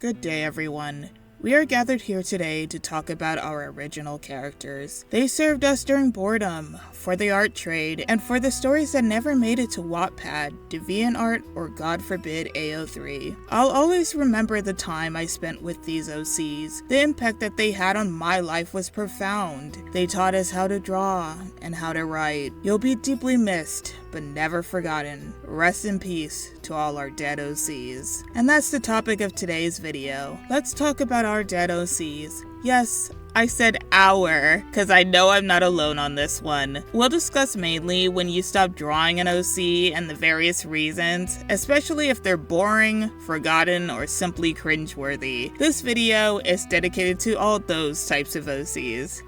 Good day, everyone. We are gathered here today to talk about our original characters. They served us during boredom, for the art trade, and for the stories that never made it to Wattpad, DeviantArt, or God forbid AO3. I'll always remember the time I spent with these OCs. The impact that they had on my life was profound. They taught us how to draw and how to write. You'll be deeply missed, but never forgotten. Rest in peace to all our dead OCs. And that's the topic of today's video. Let's talk about our dead OCs. Yes, I said our, because I know I'm not alone on this one. We'll discuss mainly when you stop drawing an OC and the various reasons, especially if they're boring, forgotten, or simply cringeworthy. This video is dedicated to all those types of OCs.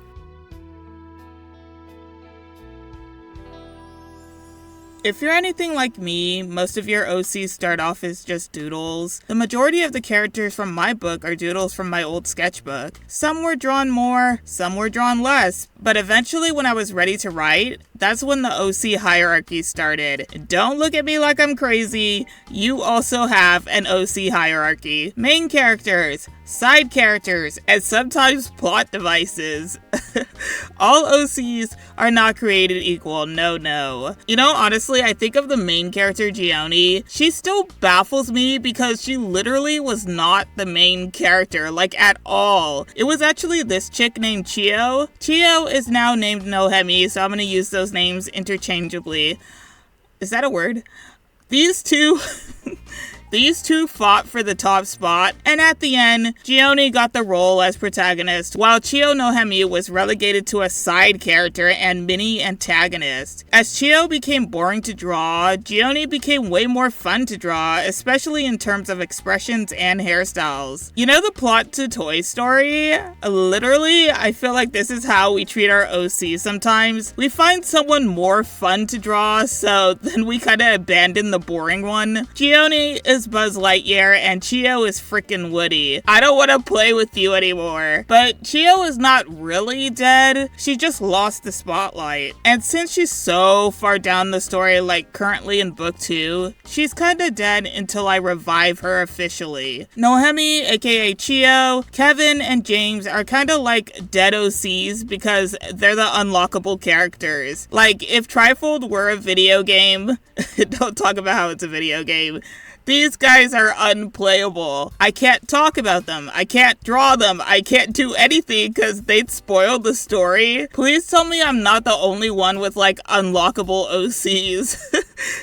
If you're anything like me, most of your OCs start off as just doodles. The majority of the characters from my book are doodles from my old sketchbook. Some were drawn more, some were drawn less, but eventually when I was ready to write, that's when the OC hierarchy started. Don't look at me like I'm crazy, you also have an OC hierarchy. Main characters, side characters, and sometimes plot devices. All OCs are not created equal, no. You know, honestly, I think of the main character, Gioni. She still baffles me because she literally was not the main character, like at all. It was actually this chick named Chio. Chio is now named Nohemi, so I'm gonna use those names interchangeably. Is that a word? These two fought for the top spot, and at the end, Gioni got the role as protagonist, while Chio Nohemi was relegated to a side character and mini antagonist. As Chio became boring to draw, Gioni became way more fun to draw, especially in terms of expressions and hairstyles. You know the plot to Toy Story? Literally, I feel like this is how we treat our OCs sometimes. We find someone more fun to draw, so then we kinda abandon the boring one. Gioni is Buzz Lightyear and Chio is frickin' Woody. I don't want to play with you anymore. But Chio is not really dead, she just lost the spotlight. And since she's so far down the story, like currently in book 2, she's kinda dead until I revive her officially. Nohemi, aka Chio, Kevin, and James are kinda like dead OCs because they're the unlockable characters. Like, if Trifold were a video game, don't talk about how it's a video game, these guys are unplayable. I can't talk about them. I can't draw them. I can't do anything because they'd spoil the story. Please tell me I'm not the only one with like unlockable OCs.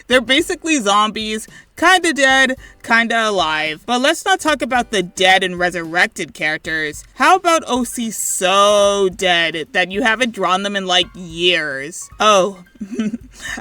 They're basically zombies, kinda dead, kinda alive. But let's not talk about the dead and resurrected characters. How about OCs so dead that you haven't drawn them in like years? Oh,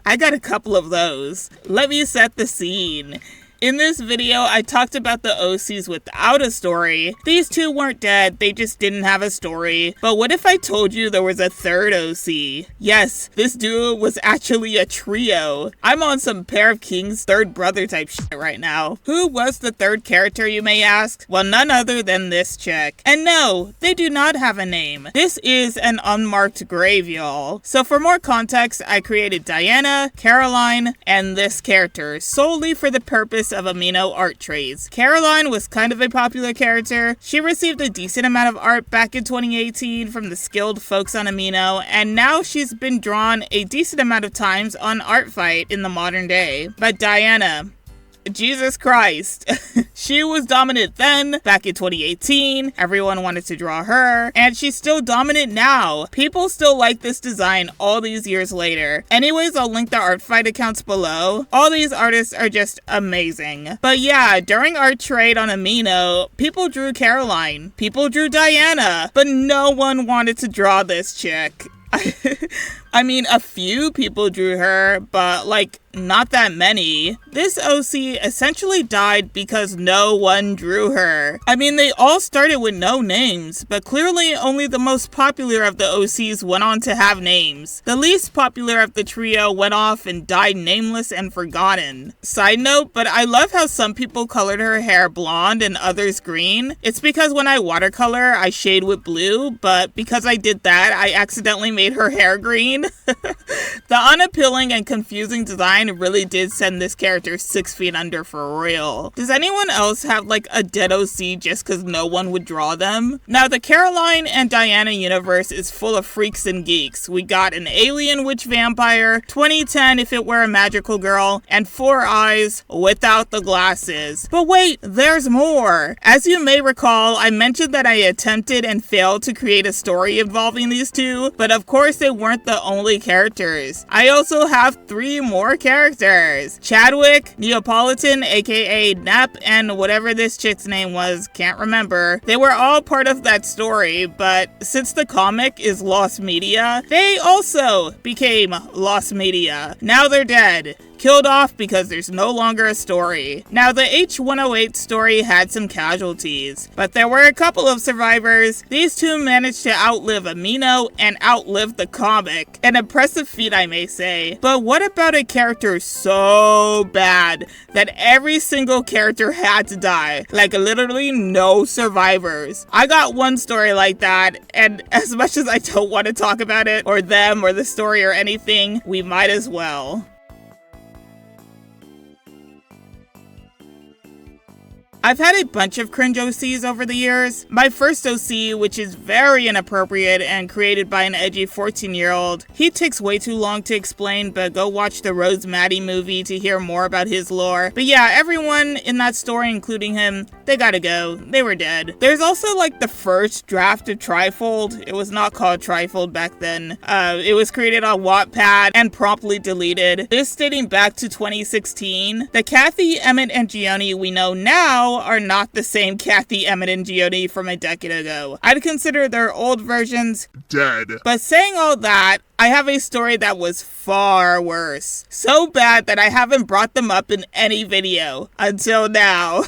I got a couple of those. Let me set the scene. In this video, I talked about the OCs without a story. These two weren't dead, they just didn't have a story. But what if I told you there was a third OC? Yes, this duo was actually a trio. I'm on some Pair of Kings third brother type shit right now. Who was the third character, you may ask? Well, none other than this chick. And no, they do not have a name. This is an unmarked grave, y'all. So for more context, I created Diana, Caroline, and this character solely for the purpose of amino art trades. Caroline was kind of a popular character. She received a decent amount of art back in 2018 from the skilled folks on Amino, and now she's been drawn a decent amount of times on Art Fight in the modern day. But Diana, Jesus Christ. She was dominant then, back in 2018, everyone wanted to draw her, and she's still dominant now. People still like this design all these years later. Anyways, I'll link the art fight accounts below. All these artists are just amazing. But yeah, during our trade on Amino, people drew Caroline, people drew Diana, but no one wanted to draw this chick. I mean, a few people drew her, but like, not that many. This OC essentially died because no one drew her. I mean, they all started with no names, but clearly only the most popular of the OCs went on to have names. The least popular of the trio went off and died nameless and forgotten. Side note, but I love how some people colored her hair blonde and others green. It's because when I watercolor, I shade with blue, but because I did that, I accidentally made her hair green. The unappealing and confusing design design really did send this character 6 feet under for real. Does anyone else have like a dead OC just because no one would draw them? Now, the Caroline and Diana universe is full of freaks and geeks. We got an alien witch vampire, 2010 if it were a magical girl, and 4 eyes without the glasses. But wait, there's more! As you may recall, I mentioned that I attempted and failed to create a story involving these two, but of course they weren't the only characters. I also have 3 more characters. Chadwick, Neapolitan, aka Nep, and whatever this chick's name was, can't remember. They were all part of that story, but since the comic is lost media, they also became lost media. Now they're dead. Killed off because there's no longer a story. Now, the H-108 story had some casualties, but there were a couple of survivors. These two managed to outlive Amino and outlive the comic. An impressive feat, I may say. But what about a character so bad that every single character had to die? Like, literally no survivors. I got one story like that, and as much as I don't want to talk about it, or them, or the story, or anything, we might as well. I've had a bunch of cringe OCs over the years. My first OC, which is very inappropriate and created by an edgy 14-year-old, he takes way too long to explain, but go watch the Rose Maddie movie to hear more about his lore. But yeah, everyone in that story, including him, they gotta go. They were dead. There's also like the first draft of Trifold. It was not called Trifold back then. It was created on Wattpad and promptly deleted. This dating back to 2016. The Kathy, Emmett, and Gioni we know now are not the same Kathy, Emmett, and Gioni from a decade ago. I'd consider their old versions dead. But saying all that, I have a story that was far worse. So bad that I haven't brought them up in any video until now.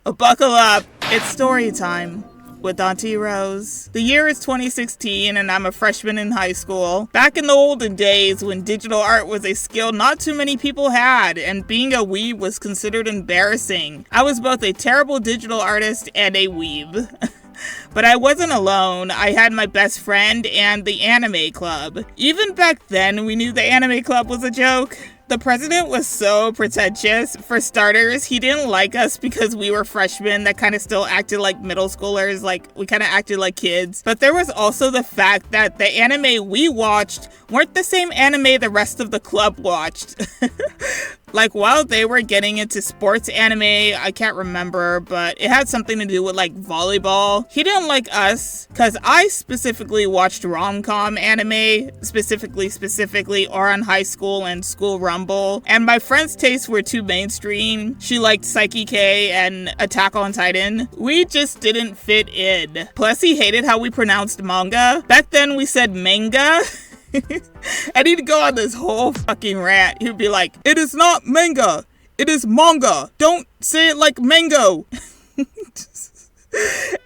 Buckle up, it's story time with Auntie Rose. The year is 2016 and I'm a freshman in high school. Back in the olden days when digital art was a skill not too many people had and being a weeb was considered embarrassing. I was both a terrible digital artist and a weeb. But I wasn't alone. I had my best friend and the anime club. Even back then, we knew the anime club was a joke. The president was so pretentious. For starters, he didn't like us because we were freshmen that kind of still acted like middle schoolers, like we kind of acted like kids. But there was also the fact that the anime we watched weren't the same anime the rest of the club watched. Like, while they were getting into sports anime, I can't remember, but it had something to do with, like, volleyball. He didn't like us, because I specifically watched rom-com anime, specifically Ouran High School and School Rumble, and my friend's tastes were too mainstream. She liked Psyche K and Attack on Titan. We just didn't fit in. Plus, he hated how we pronounced manga. Back then, we said manga. And he'd go on this whole fucking rant. He'd be like, "It is not manga, it is manga. Don't say it like mango."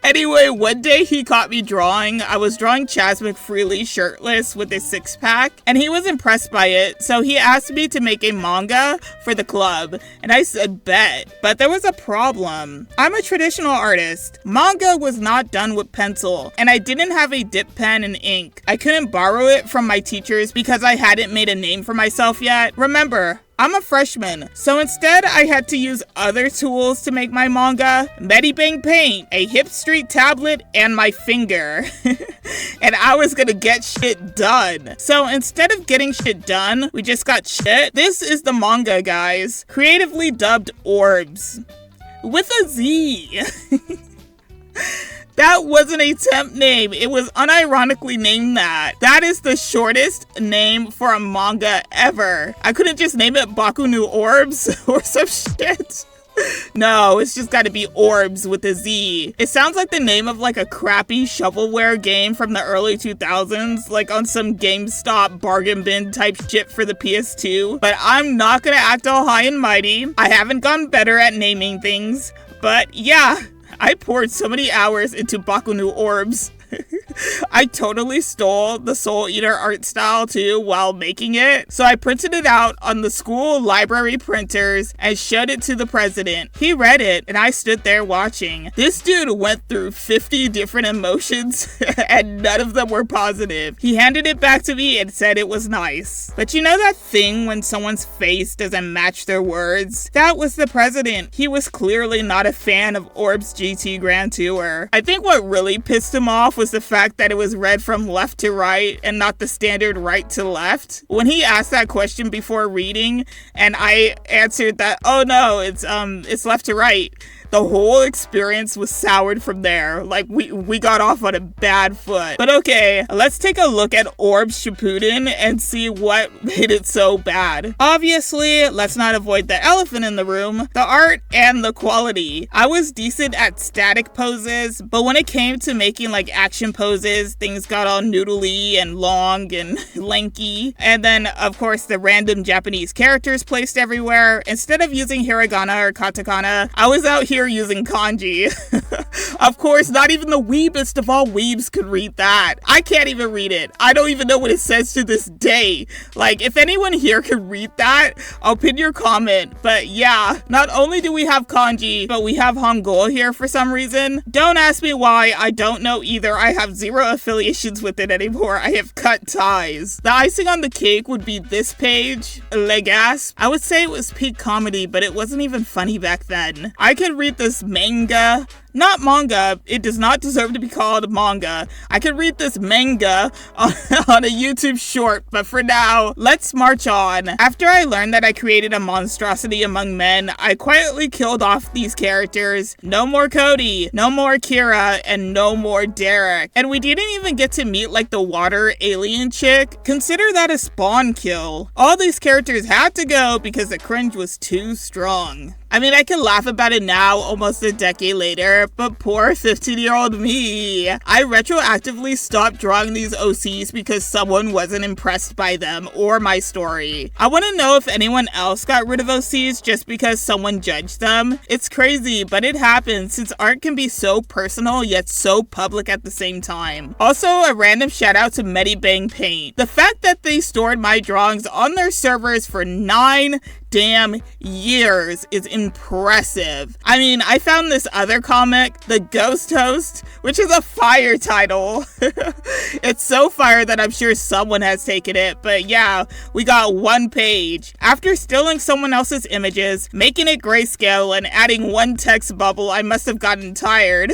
Anyway, one day he caught me drawing. I was drawing Chas McFreely shirtless with a 6-pack, and he was impressed by it, so he asked me to make a manga for the club, and I said bet. But there was a problem. I'm a traditional artist. Manga was not done with pencil, and I didn't have a dip pen and ink. I couldn't borrow it from my teachers because I hadn't made a name for myself yet. Remember, I'm a freshman, so instead I had to use other tools to make my manga. Medibang paint, a Hip Street tablet, and my finger. And I was gonna get shit done. So instead of getting shit done, we just got shit. This is the manga, guys. Creatively dubbed Orbs. With a Z. That wasn't a temp name. It was unironically named that. That is the shortest name for a manga ever. I couldn't just name it Baku no Orbs or some shit. No, it's just gotta be Orbs with a Z. It sounds like the name of like a crappy shovelware game from the early 2000s, like on some GameStop bargain bin type shit for the PS2. But I'm not gonna act all high and mighty. I haven't gotten better at naming things. But yeah, I poured so many hours into Baku no Orbs. I totally stole the Soul Eater art style too while making it. So I printed it out on the school library printers and showed it to the president. He read it and I stood there watching. This dude went through 50 different emotions and none of them were positive. He handed it back to me and said it was nice. But you know that thing when someone's face doesn't match their words? That was the president. He was clearly not a fan of Orb's GT Grand Tour. I think what really pissed him off was the fact that it was read from left to right and not the standard right to left. When he asked that question before reading and I answered that, oh no, it's left to right, the whole experience was soured from there. Like, we got off on a bad foot. But okay, let's take a look at Orb's Shippuden and see what made it so bad. Obviously, let's not avoid the elephant in the room, the art and the quality. I was decent at static poses, but when it came to making like action poses, things got all noodly and long and lanky. And then, of course, the random Japanese characters placed everywhere. Instead of using hiragana or katakana, I was out here using kanji. Of course, not even the weebest of all weebs could read that. I can't even read it. I don't even know what it says to this day. Like, if anyone here could read that, I'll pin your comment. But yeah, not only do we have kanji, but we have Hangul here for some reason. Don't ask me why, I don't know either. I have zero affiliations with it anymore. I have cut ties. The icing on the cake would be this page, Le Gasp. I would say it was peak comedy, but it wasn't even funny back then. I could read this manga. Not manga, it does not deserve to be called manga. I could read this manga on a YouTube short, but for now, let's march on. After I learned that I created a monstrosity among men, I quietly killed off these characters. No more Cody, no more Kira, and no more Derek. And we didn't even get to meet like the water alien chick. Consider that a spawn kill. All these characters had to go because the cringe was too strong. I mean, I can laugh about it now, almost a decade later, but poor 15-year-old me. I retroactively stopped drawing these OCs because someone wasn't impressed by them or my story. I want to know if anyone else got rid of OCs just because someone judged them. It's crazy, but it happens since art can be so personal yet so public at the same time. Also, a random shout out to Medibang Paint. The fact that they stored my drawings on their servers for 9 damn years is impressive. I mean, I found this other comic, The Ghost Host, which is a fire title. It's so fire that I'm sure someone has taken it, but yeah, we got one page. After stealing someone else's images, making it grayscale, and adding one text bubble, I must have gotten tired.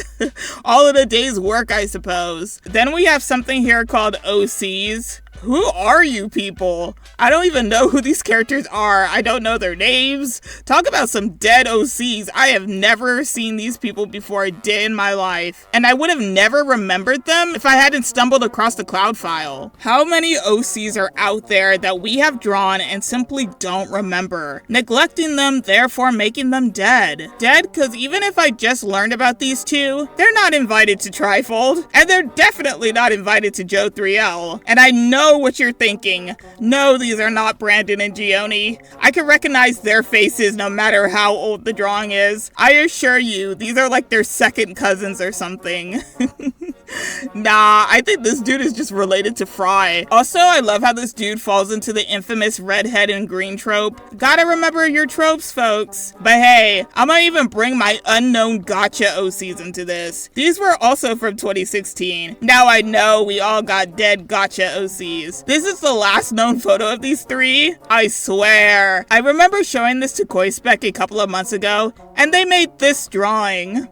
All in a day's work, I suppose. Then we have something here called OCs. Who are you people? I don't even know who these characters are. I don't know their names. Talk about some dead OCs. I have never seen these people before a day in my life. And I would have never remembered them if I hadn't stumbled across the cloud file. How many OCs are out there that we have drawn and simply don't remember? Neglecting them, therefore making them dead. Dead because even if I just learned about these two, they're not invited to Trifold. And they're definitely not invited to Joe 3L. And I know what you're thinking. No, these are not Brandon and Gioni. I can recognize their faces no matter how old the drawing is. I assure you, these are like their second cousins or something. Nah, I think this dude is just related to Fry. Also, I love how this dude falls into the infamous redhead and green trope. Gotta remember your tropes, folks. But hey, I'm gonna even bring my unknown gotcha OCs into this. These were also from 2016. Now I know we all got dead gotcha OCs. This is the last known photo of these three. I swear. I remember showing this to Koispec a couple of months ago, and they made this drawing.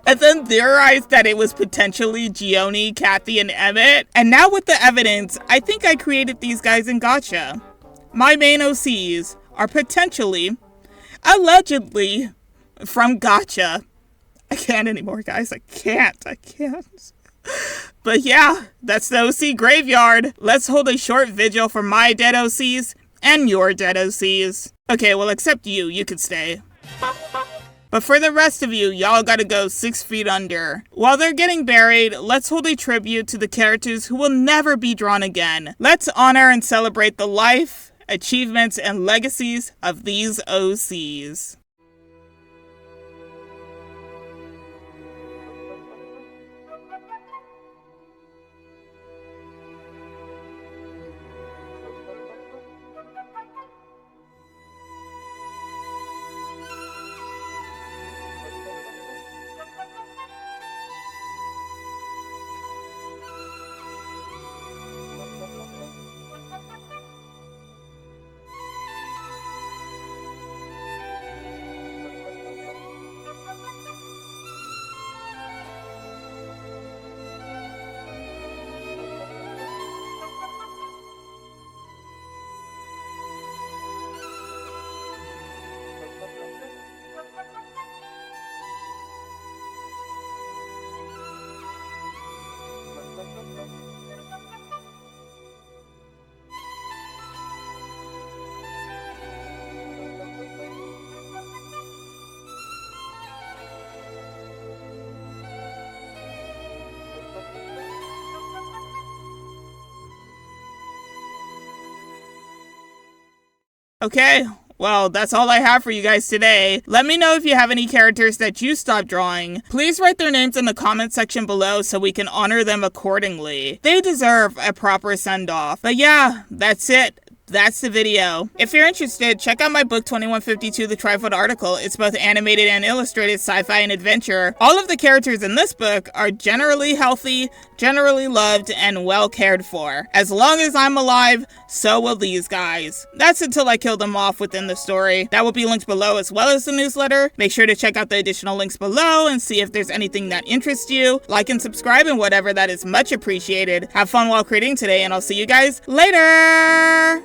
And then theorized that it was potentially Gioni, Kathy, and Emmett. And now with the evidence, I think I created these guys in Gotcha. My main OCs are potentially, allegedly, from Gotcha. I can't anymore, guys. I can't. But yeah, that's the OC graveyard. Let's hold a short vigil for my dead OCs and your dead OCs. Okay, well, except you. You could stay. But for the rest of you, y'all gotta go 6 feet under. While they're getting buried, let's hold a tribute to the characters who will never be drawn again. Let's honor and celebrate the life, achievements, and legacies of these OCs. Okay, well, that's all I have for you guys today. Let me know if you have any characters that you stopped drawing. Please write their names in the comment section below so we can honor them accordingly. They deserve a proper send-off. But yeah, that's it. That's the video. If you're interested, check out my book 2152, the Trifold article. It's both animated and illustrated sci-fi and adventure. All of the characters in this book are generally healthy, generally loved, and well cared for. As long as I'm alive, so will these guys. That's until I kill them off within the story. That will be linked below as well as the newsletter. Make sure to check out the additional links below and see if there's anything that interests you. Like and subscribe and whatever, that is much appreciated. Have fun while creating today, and I'll see you guys later!